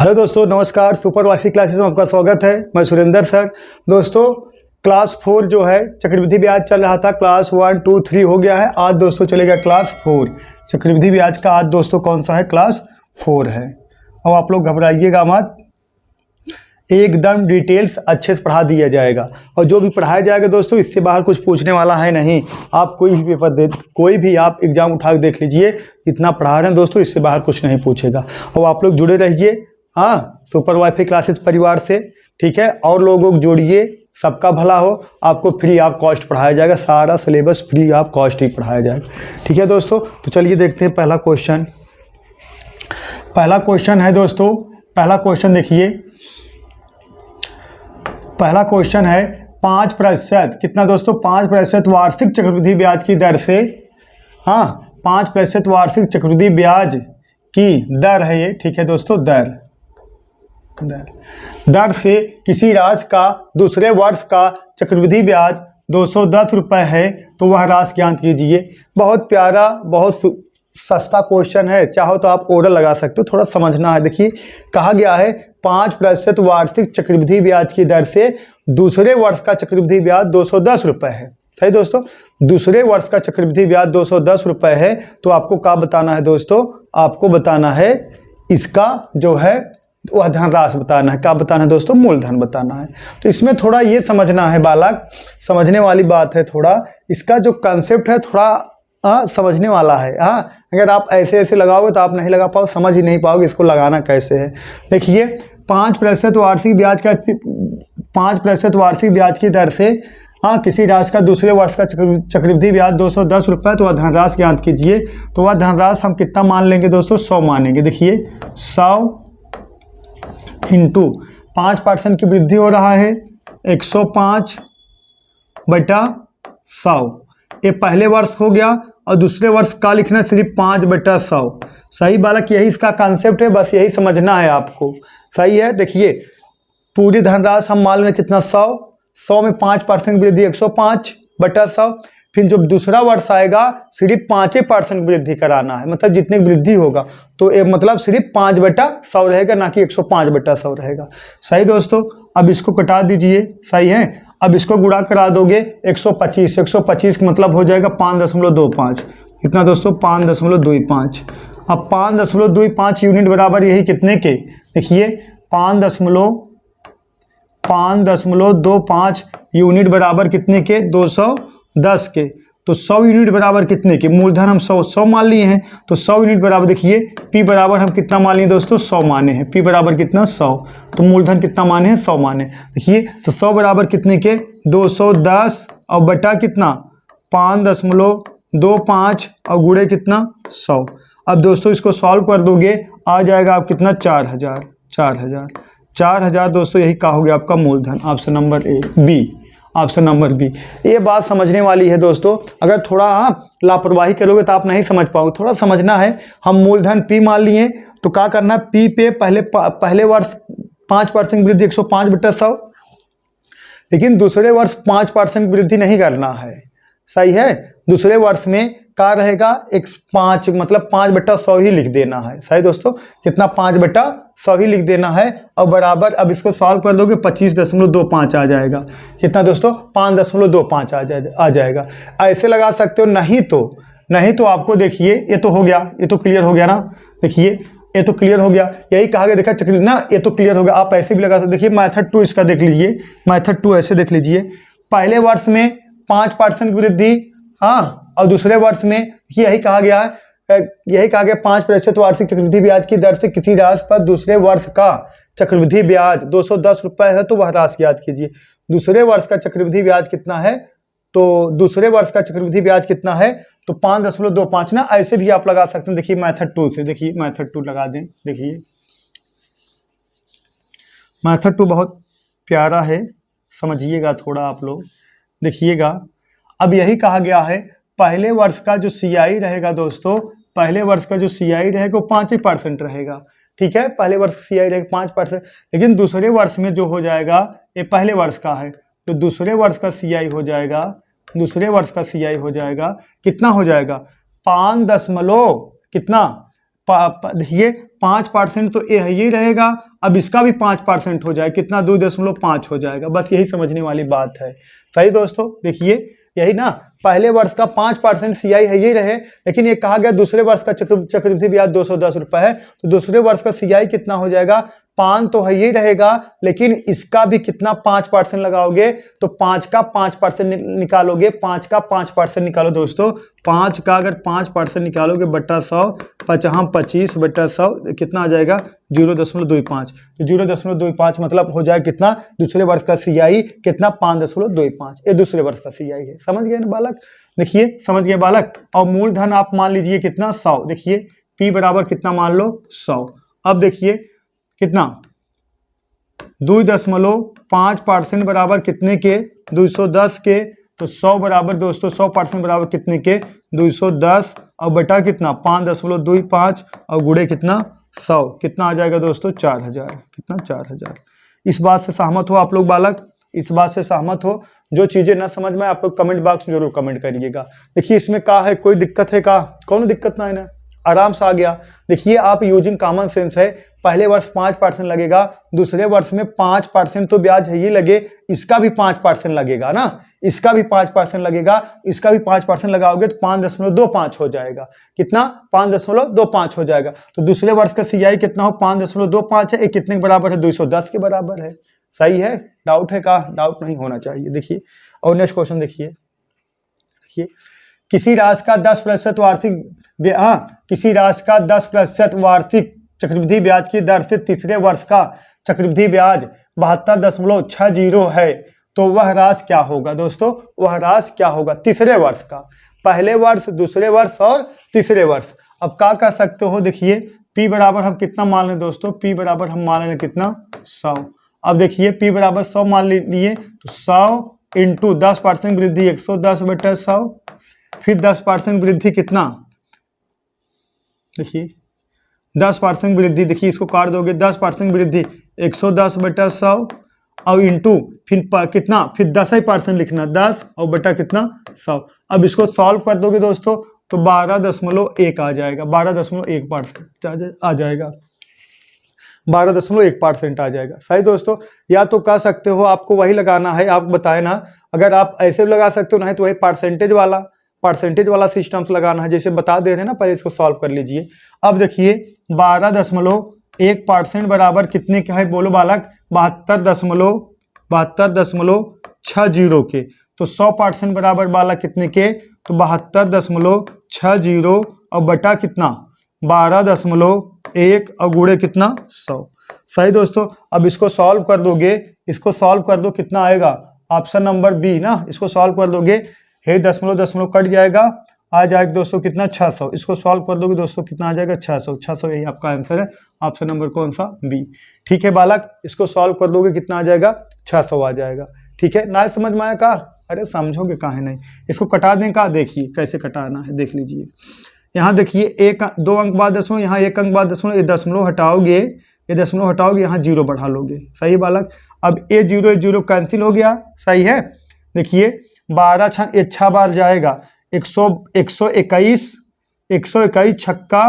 Hello दोस्तों, नमस्कार। Super wifi classes में आपका स्वागत है। मैं सुरेंद्र सर। दोस्तों, क्लास 4 जो है चक्रवृद्धि ब्याज चल रहा था, क्लास 1, 2, 3 हो गया है। आज दोस्तों चलेगा क्लास 4। चक्रवृद्धि ब्याज का आज दोस्तों कौन सा है? क्लास 4 है। अब आप लोग घबराइएगा मत, एकदम डिटेल्स अच्छे से पढ़ा दिया जाएगा। और जो भी पढ़ाया जाएगा दोस्तों, इससे बाहर कुछ पूछने वाला है नहीं। आप कोई भी पेपर दे, कोई भी आप एग्जाम उठा के देख लीजिए, इतना पढ़ा रहे हैं दोस्तों, इससे बाहर कुछ नहीं पूछेगा। और आप लोग जुड़े रहिए सुपर वाईफाई क्लासेस परिवार से, ठीक है। और लोगों को जोड़िए, सबका भला हो। आपको फ्री ऑफ कॉस्ट पढ़ाया जाएगा, सारा सिलेबस फ्री ऑफ कॉस्ट ही पढ़ाया जाएगा, ठीक है दोस्तों। तो चलिए देखते हैं पहला क्वेश्चन। पहला क्वेश्चन है दोस्तों, पहला क्वेश्चन देखिए। पहला क्वेश्चन है 5% कितना दोस्तों? 5% वार्षिक चक्रवृद्धि ब्याज की दर से 5% वार्षिक चक्रवृद्धि ब्याज की दर है ये, ठीक है दोस्तों। दर से किसी राशि का दूसरे वर्ष का चक्रवृद्धि ब्याज 210 रुपये है, तो वह राशि ज्ञात कीजिए। बहुत प्यारा, बहुत सस्ता क्वेश्चन है। चाहो तो आप ओरल लगा सकते हो, थोड़ा समझना है। देखिए, कहा गया है 5% वार्षिक चक्रवृद्धि ब्याज की दर से दूसरे वर्ष का चक्रवृद्धि ब्याज 210 रुपये है। सही दोस्तों, दूसरे वर्ष का चक्रवृद्धि ब्याज 210 रुपये है। तो आपको क्या बताना है दोस्तों? आपको बताना है इसका जो है वह धनराशि बताना है। क्या बताना है दोस्तों? मूलधन बताना है। तो इसमें थोड़ा ये समझना है बालक, समझने वाली बात है। थोड़ा इसका जो कंसेप्ट है थोड़ा समझने वाला है। अगर आप ऐसे ऐसे लगाओगे तो आप नहीं लगा पाओगे, समझ ही नहीं पाओगे इसको लगाना कैसे है। देखिए, 5% वार्षिक ब्याज का 5% वार्षिक ब्याज की दर से किसी राशि का दूसरे वर्ष का चक्रवृद्धि ब्याज 210 रुपये, तो वह धनराशि ज्ञात कीजिए। तो वह धनराशि हम कितना मान लेंगे दोस्तों? 100 मानेंगे। देखिए, 100 इंटू 5% की वृद्धि हो रहा है 105/100। ये पहले वर्ष हो गया। और दूसरे वर्ष का लिखना सिर्फ 5/100। सही बालक, यही इसका कॉन्सेप्ट है, बस यही समझना है आपको। सही है। देखिए, पूरी धनराशि हम मान लें कितना? 100 में 5% वृद्धि 105/100। फिर जब दूसरा वर्ष आएगा सिर्फ 5% वृद्धि कराना है, मतलब जितनी वृद्धि होगा तो मतलब सिर्फ 5/100 रहेगा, ना कि 105/100 रहेगा। सही दोस्तों। अब इसको कटा दीजिए। सही है। अब इसको गुणा करा दोगे 125। 125 का मतलब हो जाएगा 5.25। कितना दोस्तों? 5.25। अब 5.25 यूनिट बराबर यही कितने के? देखिए, 5.25 यूनिट बराबर कितने के? 210 के। तो 100 यूनिट बराबर कितने के? मूलधन हम 100 मान लिए हैं, तो 100 यूनिट बराबर देखिए P बराबर हम कितना मान लिए दोस्तों? 100 माने हैं। P बराबर कितना? 100। तो मूलधन कितना माने हैं? 100 माने। देखिए, तो 100 बराबर कितने के? 210 और बटा कितना? 5.25 और गुणे कितना? 100। अब दोस्तों इसको सॉल्व कर दोगे, आ जाएगा आप कितना? 4000 दोस्तों, यही कहा हो गया आपका मूलधन। Option number B. Option number B. ये बात समझने वाली है दोस्तों। अगर थोड़ा लापरवाही करोगे तो आप नहीं समझ पाओगे। थोड़ा समझना है। हम मूलधन P मान लिए, तो क्या करना है? P पे पहले वर्ष 5% वृद्धि 105/100, लेकिन दूसरे वर्ष 5% वृद्धि नहीं करना है। सही है। दूसरे वर्ष में क्या रहेगा? 5 मतलब 5/100 ही लिख देना है। सही दोस्तों, कितना? 5/100 ही लिख देना है। और बराबर, अब इसको सॉल्व कर दोगे 25.25 आ जाएगा। कितना दोस्तों? 5.25 आ जाएगा। ऐसे लगा सकते हो, नहीं तो आपको देखिए, ये तो हो गया, ये तो क्लियर हो गया ना। देखिए, ये तो क्लियर हो गया। यही कहा गया, देखा चक्र ना, ये तो क्लियर हो गया। आप ऐसे भी लगा सकते। देखिए, मेथड 2 इसका देख लीजिए। मेथड 2 ऐसे देख लीजिए। पहले वर्ष में 5% वृद्धि, और दूसरे वर्ष में यही कहा गया है, 5% वार्षिक चक्रवृद्धि ब्याज की दर से किसी राशि पर दूसरे वर्ष का चक्रवृद्धि ब्याज 210 रुपये है, तो वह राशि याद कीजिए। दूसरे वर्ष का चक्रवृद्धि ब्याज कितना है? तो दूसरे वर्ष का चक्रवृद्धि ब्याज कितना है? तो 5.25 ना। ऐसे भी आप लगा सकते हैं। देखिए, मेथड 2 से, देखिए मेथड 2 लगा दें। देखिए, मेथड 2 बहुत प्यारा है, समझिएगा थोड़ा आप लोग, देखिएगा। अब यही कहा गया है, पहले वर्ष का जो CI रहेगा दोस्तों, पहले वर्ष का जो CI रहेगा वो 5% रहेगा। ठीक है, पहले वर्ष का CI रहेगा 5%, लेकिन दूसरे वर्ष में जो हो जाएगा, ये पहले वर्ष का है, तो दूसरे वर्ष का CI हो जाएगा, दूसरे वर्ष का CI हो जाएगा कितना? हो जाएगा 5 दशमलव कितना? देखिए 5% तो ये है ही रहेगा, अब इसका भी 5% हो जाए, कितना 2.5 हो जाएगा। बस यही समझने वाली बात है। सही दोस्तों, देखिए यही ना, पहले वर्ष का 5% CI है ही रहे, लेकिन ये कहा गया दूसरे वर्ष का चक्रवृद्धि ब्याज 210 रुपये है, तो दूसरे वर्ष का CI कितना हो जाएगा, 5 तो है ही रहेगा, लेकिन इसका भी कितना 5% लगाओगे, तो 5 का 5% निकालोगे, 5 का 5% निकालो दोस्तों, 5 का अगर 5% निकालोगे बट्टा 100, 25 बट्टा 100 कितना आ जाएगा 0.25, तो 0.25 मतलब हो जाए कितना, दूसरे वर्ष का CI कितना 5.25, ये दूसरे वर्ष का CI है। समझ गए ना बालक, देखिए समझ गए बालक। और मूलधन आप मान लीजिए कितना 100, देखिए P बराबर कितना मान लो 100। अब देखिए कितना 2.5% बराबर कितने के 210 के, तो 100 बराबर दोस्तों 100% बराबर कितने के 210, और बटा कितना 5.25 और गुणे कितना 100, कितना आ जाएगा दोस्तों 4000, कितना 4000। इस बात से सहमत हो आप लोग बालक, इस बात से सहमत हो? जो चीज़ें ना समझ में आप लोग कमेंट बॉक्स में जरूर कमेंट करिएगा। देखिए इसमें क्या है, कोई दिक्कत है का, कौन दिक्कत ना है ना, आराम से आ गया। देखिए आप यूजिंग कॉमन सेंस है, पहले वर्ष 5% लगेगा, दूसरे वर्ष में 5% तो ब्याज है ही लगे, इसका भी 5% लगेगा ना, इसका भी 5% लगेगा, इसका भी 5% लगाओगे तो 5.25 हो जाएगा, कितना 5.25 हो जाएगा। तो दूसरे वर्ष का CI कितना हो 5.25 है, ये कितने के बराबर है 210 के बराबर है। सही है, डाउट है का, डाउट नहीं होना चाहिए। देखिए और नेक्स्ट क्वेश्चन देखिए, किसी राशि का 10% वार्षिक किसी राशि का 10% वार्षिक चक्रवृद्धि ब्याज की दर से तीसरे वर्ष का चक्रवृद्धि ब्याज 72.60 है, तो वह राशि क्या होगा दोस्तों, वह राशि क्या होगा तीसरे वर्ष का, पहले वर्ष, दूसरे वर्ष और तीसरे वर्ष। अब क्या कह सकते हो, देखिए P बराबर हम कितना मान लें दोस्तों, P बराबर हम मान लें कितना 100। अब देखिए P बराबर 100 मान लिए, तो 100 इंटू 10% वृद्धि 110 बटा 100, फिर 10% वृद्धि कितना, देखिए 10% वृद्धि, देखिए इसको काट दोगे, 10% वृद्धि 110 बटा 100 और इंटू फिर कितना, फिर 10% लिखना, 10 और बटा कितना 100। अब इसको सॉल्व कर दोगे दोस्तों तो 12.1 आ जाएगा, 12.1% आ जाएगा, 12.1% आ जाएगा। सही दोस्तों, या तो कह सकते हो आपको वही लगाना है, आप बताए ना, अगर आप ऐसे भी लगा सकते हो, नहीं तो वही परसेंटेज वाला सिस्टम से लगाना है, जैसे बता दे रहे हैं ना, पहले इसको सॉल्व कर लीजिए। अब देखिए 12.1% बराबर कितने का है बोलो बालक, 72.60 के, तो 100% बराबर बालक कितने के, तो 72.60 और बटा कितना 12.1 और गुणे कितना 100। सही दोस्तों, अब इसको सॉल्व कर दोगे, इसको सॉल्व कर दो, कितना आएगा, ऑप्शन नंबर बी ना, इसको सॉल्व कर दोगे, हे दशमलव कट जाएगा, आ जाएगा दोस्तों कितना 600, इसको सॉल्व कर दोगे दोस्तों कितना आ जाएगा 600, यही आपका आंसर है, ऑप्शन नंबर कौन सा, बी। ठीक है बालक, इसको सॉल्व कर दोगे कितना आ जाएगा 600 आ जाएगा। ठीक है ना, समझ में आया का, अरे समझोगे काहे नहीं, इसको कटा दें का, देखिए कैसे कटाना है, देख लीजिए। यहाँ देखिए 2 अंक बाद दशमलव, यहाँ 1 अंक बाद दशमलव, ये दशमलव हटाओगे, यहाँ 0 बढ़ा लोगे। सही बालक, अब ये 0 कैंसिल हो गया। सही है, देखिए 12 6 बार जाएगा, 121 छक्का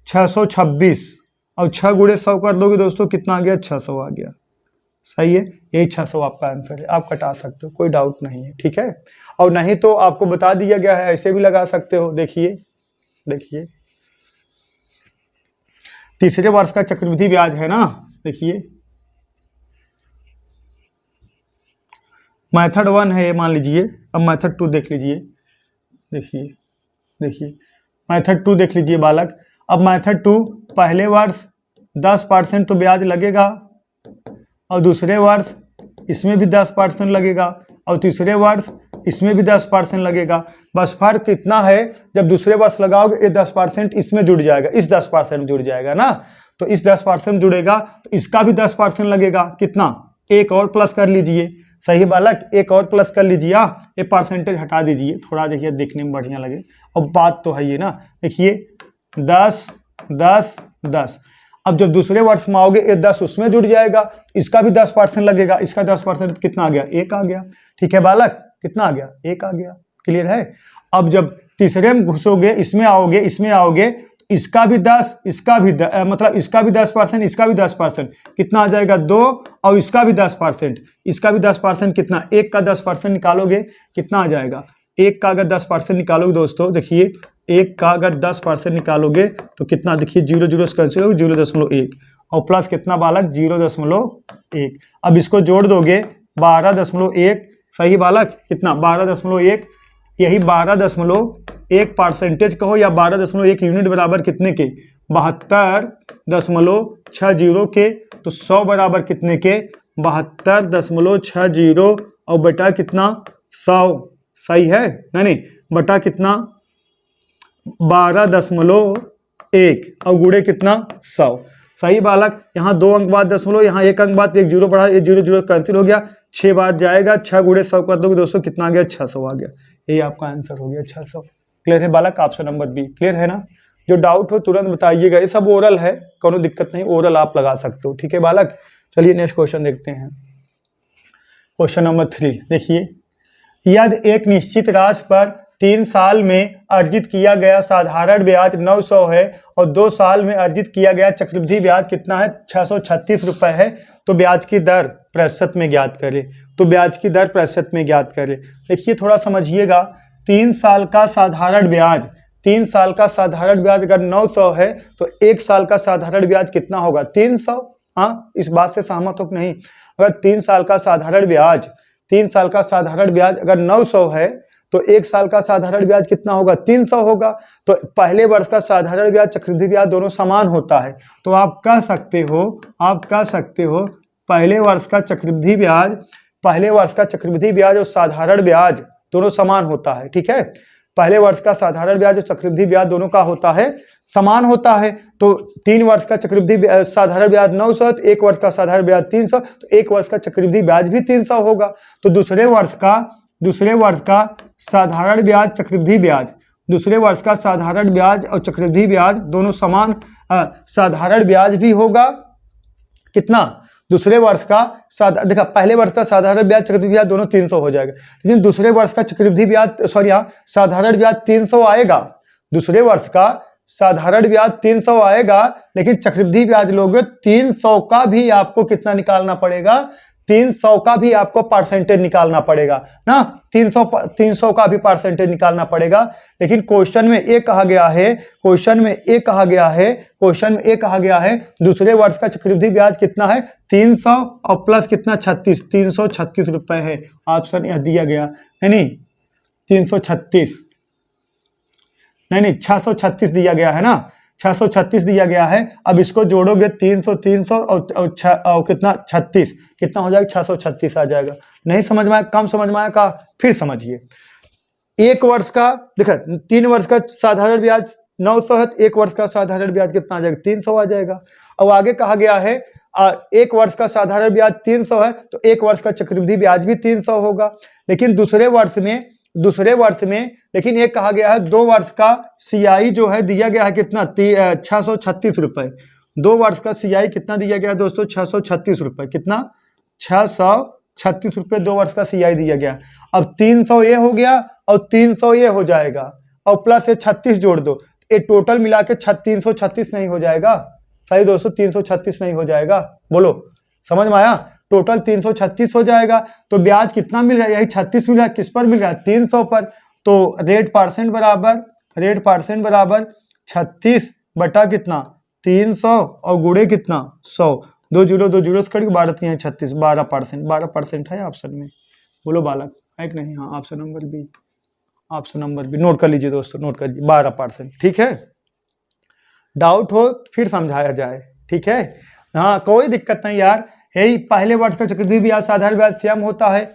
626 और 6 गुणे 100 कर दोगे दोस्तों कितना आ गया 600 आ गया। सही है, यही 600 आपका आंसर है, आप कटा सकते हो, कोई डाउट नहीं है। ठीक है, और नहीं तो आपको बता दिया गया है, ऐसे भी लगा सकते हो। देखिए तीसरे वर्ष का चक्रवृद्धि ब्याज है ना, देखिए मेथड 1 है ये मान लीजिए, अब मेथड 2 देख लीजिए। देखिए मेथड 2 देख लीजिए बालक। अब मेथड 2, पहले वर्ष 10% तो ब्याज लगेगा, और दूसरे वर्ष इसमें भी 10% लगेगा, और तीसरे वर्ष इसमें भी 10% लगेगा। बस फर्क इतना है, जब दूसरे वर्ष लगाओगे ये 10% इसमें जुड़ जाएगा, इस 10% जुड़ जाएगा ना, तो इस 10% जुड़ेगा, तो इसका भी 10% लगेगा, कितना, एक और प्लस कर लीजिए। सही बालक, एक और प्लस कर लीजिए, ये परसेंटेज हटा दीजिए, थोड़ा देखिए देखने में बढ़िया लगे। अब बात तो है ये ना, देखिए 10 10 10, अब जब दूसरे वर्ष में आओगे ये 10 उसमें जुड़ जाएगा, इसका भी 10% लगेगा, इसका 10% कितना आ गया, 1 आ गया। ठीक है बालक, कितना आ गया, 1 आ गया। क्लियर है। अब जब तीसरे में घुसोगे, इसमें आओगे, इसका भी 10, इसका भी मतलब इसका भी 10%, इसका भी 10%, कितना आ जाएगा 2, और इसका भी 10%, इसका भी 10%, कितना, 1 का 10% निकालोगे कितना आ जाएगा, 1 का अगर 10% निकालोगे दोस्तों, देखिए 1 का अगर 10% निकालोगे तो कितना, देखिए 0 0 से कैंसिल हो, 0.1 और प्लस कितना बालक 0.1। अब इसको जोड़ दोगे 12.1, सही बालक, कितना 12.1, यही 12.1% कहो या 12.1 यूनिट बराबर कितने के, 72.60 के, तो 100 बराबर कितने के, 72.60 और बटा कितना 100, सही है, नहीं बटा कितना 12.1 और गुणे कितना 100, सही बालक। यहाँ 2 अंक बाद दशमलव, यहाँ 1 अंक बाद 1 0 बढ़ा, 1 0 0 कैंसिल हो गया, 6 बाद जाएगा, 6 गुणे 100 कर दोगे दोस्तों कितना आ गया, 600 आ गया। यही आपका आंसर हो गया 600। क्लियर है बालक, ऑप्शन नंबर बी क्लियर है ना। जो डाउट हो तुरंत बताइएगा, ये सब ओरल है, कोनो दिक्कत नहीं, ओरल आप लगा सकते हो, ठीक है बालक। चलिए नेक्स्ट क्वेश्चन देखते हैं। क्वेश्चन नंबर 3 देखिए, यदि एक निश्चित राशि पर 3 साल में अर्जित किया गया साधारण ब्याज 900 है और 2 साल में अर्जित किया गया चक्रवृद्धि ब्याज कितना है, 636 रुपये है, तो ब्याज की दर प्रतिशत में ज्ञात करें। तो ब्याज की दर प्रतिशत में ज्ञात करें। देखिए थोड़ा समझिएगा, 3 साल का साधारण ब्याज, 3 साल का साधारण ब्याज अगर 900 है तो 1 साल का साधारण ब्याज कितना होगा, 300। हाँ, इस बात से सहमत हो कि नहीं। अगर 3 साल का साधारण ब्याज, 3 साल का साधारण ब्याज अगर 900 है तो 1 साल का साधारण ब्याज कितना होगा, 300 होगा। तो पहले वर्ष का साधारण ब्याज चक्रवृद्धि ब्याज दोनों समान होता है, तो आप कह सकते हो पहले वर्ष का चक्रवृद्धि ब्याज, पहले वर्ष का चक्रवृद्धि ब्याज और साधारण ब्याज दोनों समान होता है, ठीक है। पहले वर्ष का साधारण ब्याज और चक्रवृद्धि ब्याज दोनों का होता है, समान होता है। तो 3 वर्ष का चक्रवृद्धि साधारण ब्याज 900, तो 1 वर्ष का साधारण ब्याज 300, तो 1 वर्ष का चक्रवृद्धि ब्याज भी 300 होगा। तो दूसरे वर्ष का साधारण ब्याज चक्रवृद्धि ब्याज, दूसरे वर्ष का साधारण ब्याज और चक्रवृद्धि ब्याज दोनों समान, साधारण ब्याज भी होगा कितना, दूसरे वर्ष का देखा, पहले वर्ष का साधारण ब्याज चक्रवृद्धि ब्याज दोनों 300 हो जाएगा, लेकिन दूसरे वर्ष का चक्रवृद्धि ब्याज साधारण ब्याज 300 आएगा। दूसरे वर्ष का साधारण ब्याज 300 आएगा, लेकिन चक्रवृद्धि ब्याज लोगे 300 का भी आपको कितना निकालना पड़ेगा, 300 का भी आपको परसेंटेज निकालना पड़ेगा ना, 300 का भी परसेंटेज निकालना पड़ेगा। लेकिन क्वेश्चन में ये कहा गया है, दूसरे वर्ष का चक्रवृद्धि ब्याज कितना है, 300 और प्लस कितना 36, 336 रुपए है। ऑप्शन यह दिया गया है, नहीं 336 नहीं 636 दिया गया है ना, 636 दिया गया है। अब इसको जोड़ोगे 300 और कितना 36, कितना हो जाएगा, 636 आ जाएगा। नहीं समझ में आया, कम समझ में आया का, फिर समझिए। 1 वर्ष का देखा, 3 वर्ष का साधारण ब्याज 900 है, तो 1 वर्ष का साधारण ब्याज कितना आ जाएगा, 300 आ जाएगा। और आगे कहा गया है 1 वर्ष का साधारण ब्याज 300 है, तो 1 वर्ष का चक्रवृद्धि ब्याज भी 300 होगा। लेकिन दूसरे वर्ष में लेकिन ये कहा गया है 2 वर्ष का CI जो है दिया गया है कितना, 636 रुपए। 2 वर्ष का CI कितना दिया गया है दोस्तों, 636 रुपए, कितना 636 रुपए 2 वर्ष का CI दिया गया। अब 300 ये हो गया और 300 ये हो जाएगा और प्लस ये 36 जोड़ दो, ये टोटल मिला के 336 नहीं हो जाएगा, सही दोस्तों, 336 नहीं हो जाएगा, बोलो समझ में आया। टोटल 336 हो जाएगा। तो ब्याज कितना मिल रहा है, यही 36 मिल रहा है, किस पर मिल रहा है, 300 पर। तो रेट परसेंट बराबर 36 बटा कितना 300 और गुणे कितना 100, 2 जीरो से कट 12 36, 12% है ऑप्शन में, बोलो बालक है कि नहीं। हाँ, ऑप्शन नंबर बी नोट कर लीजिए दोस्तों, नोट कर लीजिए 12%, ठीक है। डाउट हो फिर समझाया जाए, ठीक है। हाँ, कोई दिक्कत नहीं यार, यही पहले वर्ष का चक्रवृद्धि ब्याज साधारण ब्याज सेम होता है।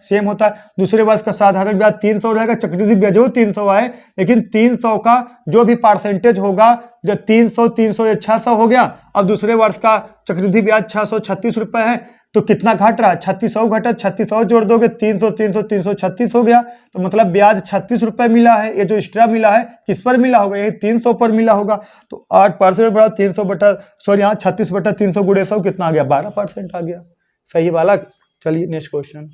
दूसरे वर्ष का साधारण ब्याज 300 रहेगा, चक्रवृद्धि ब्याज जो 300 आए, लेकिन 300 का जो भी परसेंटेज होगा, जो 300 या 600 हो गया। अब दूसरे वर्ष का चक्रवृद्धि ब्याज 636 रुपए है, तो कितना घट रहा है, 3600 घटा, 3600 जोड़ दोगे 336 हो गया। तो मतलब ब्याज 36 रुपए मिला है। ये जो एक्स्ट्रा मिला है किस पर मिला होगा, यही 300 पर मिला होगा। तो 8% बढ़ा यहाँ 36 बटा 300 गुणे 100 कितना आ गया, 12% आ गया, सही बालक। चलिए नेक्स्ट क्वेश्चन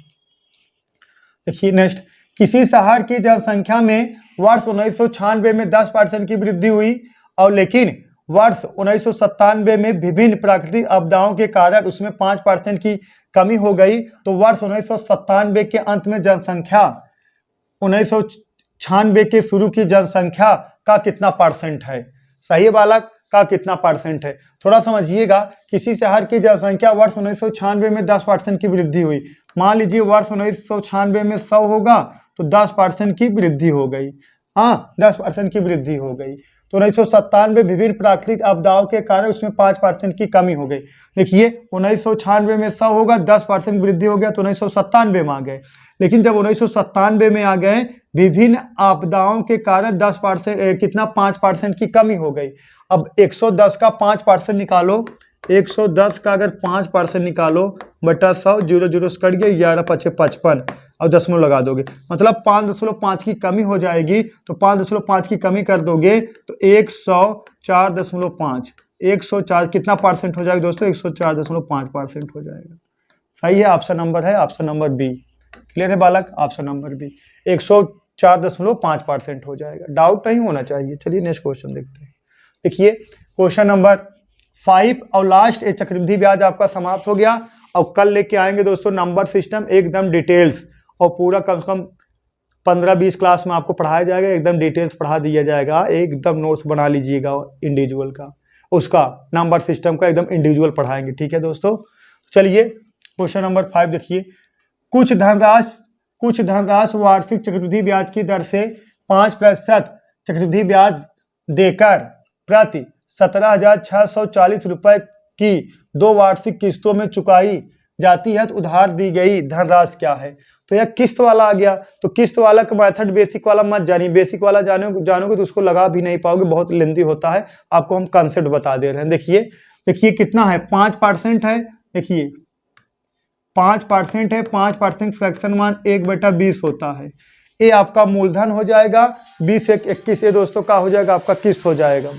देखिए। नेक्स्ट, किसी शहर की जनसंख्या में वर्ष 1996 में 10% की वृद्धि हुई और लेकिन वर्ष 1997 में विभिन्न प्राकृतिक आपदाओं के कारण उसमें 5% की कमी हो गई, तो वर्ष 1997 के अंत में जनसंख्या 1996 के शुरू की जनसंख्या का कितना परसेंट है? सही है बालक, का कितना परसेंट है? थोड़ा समझिएगा, किसी शहर की जनसंख्या वर्ष 1996 में 10% की वृद्धि हुई। मान लीजिए वर्ष 1996 में 100 होगा तो 10% की वृद्धि हो गई। हाँ, 10% की वृद्धि हो गई। तो 1997 विभिन्न प्राकृतिक आपदाओं के कारण उसमें 5% की कमी हो गई। देखिए 1996 में 100 होगा, 10% वृद्धि हो गया तो 1997 में आ गए। लेकिन जब 1997 में आ गए, विभिन्न आपदाओं के कारण 10% कितना 5% की कमी हो गई। अब 110 का 5% निकालो, 110 का अगर 5% निकालो बटा 100, 0 0 से कट गया, 11 5 55 और दशमलव लगा दोगे, मतलब 5.5 की कमी हो जाएगी। तो 5.5 की कमी कर दोगे तो 104.5, 104 कितना परसेंट हो जाएगा दोस्तों? 104.5% हो जाएगा। सही है, ऑप्शन नंबर है, ऑप्शन नंबर बी। क्लियर है बालक? ऑप्शन नंबर बी 104.5% हो जाएगा। डाउट नहीं होना चाहिए। चलिए नेक्स्ट क्वेश्चन देखते हैं। देखिए क्वेश्चन नंबर 5 और लास्ट, ये चक्रवृद्धि ब्याज आपका समाप्त हो गया। और कल लेके आएंगे दोस्तों नंबर सिस्टम एकदम डिटेल्स, और पूरा कम से कम 15-20 क्लास में आपको पढ़ाया जाएगा, एकदम डिटेल्स पढ़ा दिया जाएगा। एकदम नोट्स बना लीजिएगा इंडिविजुअल का, उसका नंबर सिस्टम का एकदम इंडिविजुअल पढ़ाएंगे। ठीक है दोस्तों, चलिए क्वेश्चन नंबर 5 देखिए। कुछ धनराशि वार्षिक चक्रवृद्धि ब्याज की दर से 5% चक्रवृद्धि ब्याज देकर प्रति 17,640 रुपए की 2 वार्षिक किस्तों में चुकाई जाती है, तो उधार दी गई धनराशि क्या है? तो यह किस्त वाला आ गया। तो किस्त वाला का मेथड बेसिक वाला मत जानिए, बेसिक वाला जानोगे तो उसको लगा भी नहीं पाओगे, बहुत लेंथी होता है। आपको हम कंसेप्ट बता दे रहे हैं। देखिए कितना है, 5% है। देखिए 5% है, 5% फ्रैक्शन मान 1/20 होता है। ये आपका मूलधन हो जाएगा, 20 1 21 ये दोस्तों का हो जाएगा, आपका किस्त हो जाएगा।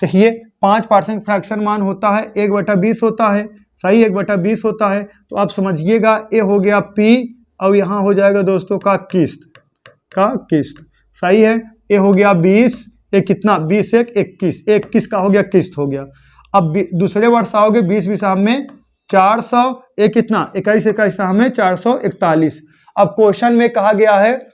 देखिए 5% फ्रैक्शन मान होता है, 1/20 होता है। सही, 1/20 होता है। तो आप समझिएगा ये हो गया P, और यहाँ हो जाएगा दोस्तों का किस्त। सही है, ये हो गया 20, ये कितना 20 1 21, 21 का हो गया किस्त हो गया। अब दूसरे वर्ष आओगे 20 में 400, ये कितना 21 में 441। अब क्वेश्चन में कहा गया है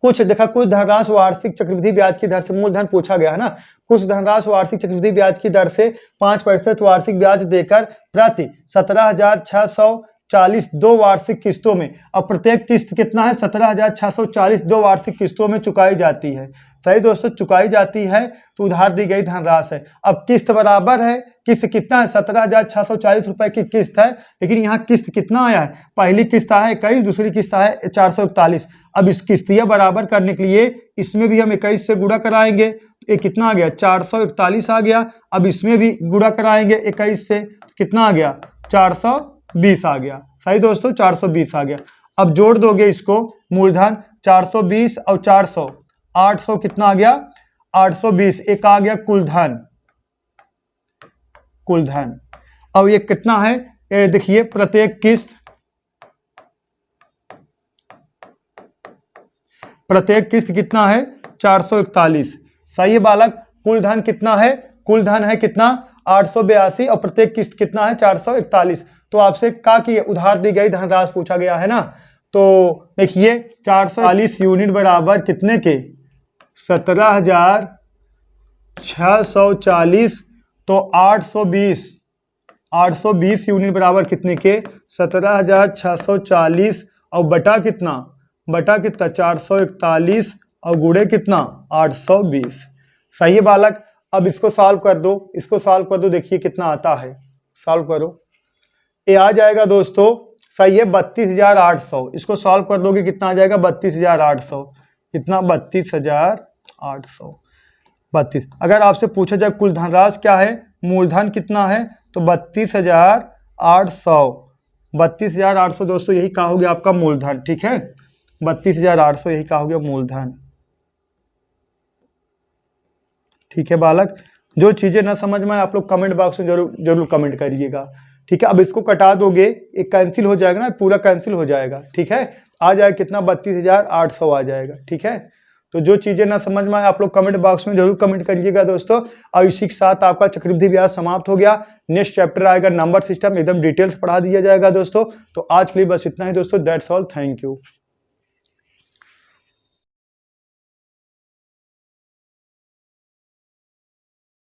कुछ धनराशि वार्षिक चक्रवृद्धि ब्याज की दर से, मूलधन पूछा गया है ना, कुछ धनराशि वार्षिक चक्रवृद्धि ब्याज की दर से 5% वार्षिक ब्याज देकर प्रति 17,640 2 वार्षिक किस्तों में, अब प्रत्येक किस्त कितना है 17,640 2 वार्षिक किस्तों में चुकाई जाती है। सही दोस्तों, चुकाई जाती है तो उधार दी गई धनराशि है। अब किस्त बराबर है, किस्त कितना है 17,640 रुपए की किस्त है, लेकिन यहाँ किस्त कितना आया है, पहली किस्त आया है 21, दूसरी किस्त आया है 441। अब इस किस्तियाँ बराबर करने के लिए इसमें भी हम 21 से गुणा कराएंगे, ये कितना आ गया 441 आ गया। अब इसमें भी गुणा कराएंगे 21 से, कितना आ गया 420 आ गया। सही दोस्तों, 420 आ गया। अब जोड़ दोगे इसको, मूलधन 420 और 400, 800 कितना आ गया 820, एक आ गया कुलधन। अब ये कितना है, ये देखिए प्रत्येक किस्त कितना है 441। सही है बालक, कुलधन कितना है, कुलधन है कितना 882, और प्रत्येक किस्त कितना है 441। तो आपसे कहा कि उधार दी गई धनराशि पूछा गया है ना, तो देखिए 440 यूनिट बराबर कितने के 17,640, तो 820 यूनिट बराबर कितने के 17,640, और बटा कितना 441, और गुणे कितना 820। सही है बालक। अब इसको सॉल्व कर दो, देखिए कितना आता है, सॉल्व करो। ये आ जाएगा दोस्तों, सही है 32,800। इसको सॉल्व कर दोगे कितना आ जाएगा 32,800, कितना 32,832। अगर आपसे पूछा जाए कुल धनराशि क्या है, मूलधन कितना है, तो 32,800 दोस्तों यही कहोगे आपका मूलधन। ठीक है, 32,800 यही कहोगे मूलधन। ठीक है बालक, जो चीजें ना समझ में आप लोग कमेंट बॉक्स में जरूर कमेंट करिएगा। ठीक है, अब इसको कटा दोगे, एक कैंसिल हो जाएगा ना, पूरा कैंसिल हो जाएगा। ठीक है, आ जाएगा कितना 32,800 आ जाएगा। ठीक है, तो जो चीज़ें ना समझ में आए आप लोग कमेंट बॉक्स में जरूर कमेंट करिएगा दोस्तों। और इसी के साथ आपका चक्रवृद्धि ब्याज समाप्त हो गया। नेक्स्ट चैप्टर आएगा नंबर सिस्टम, एकदम डिटेल्स पढ़ा दिया जाएगा दोस्तों। तो आज के लिए बस इतना ही दोस्तों, दैट्स ऑल, थैंक यू।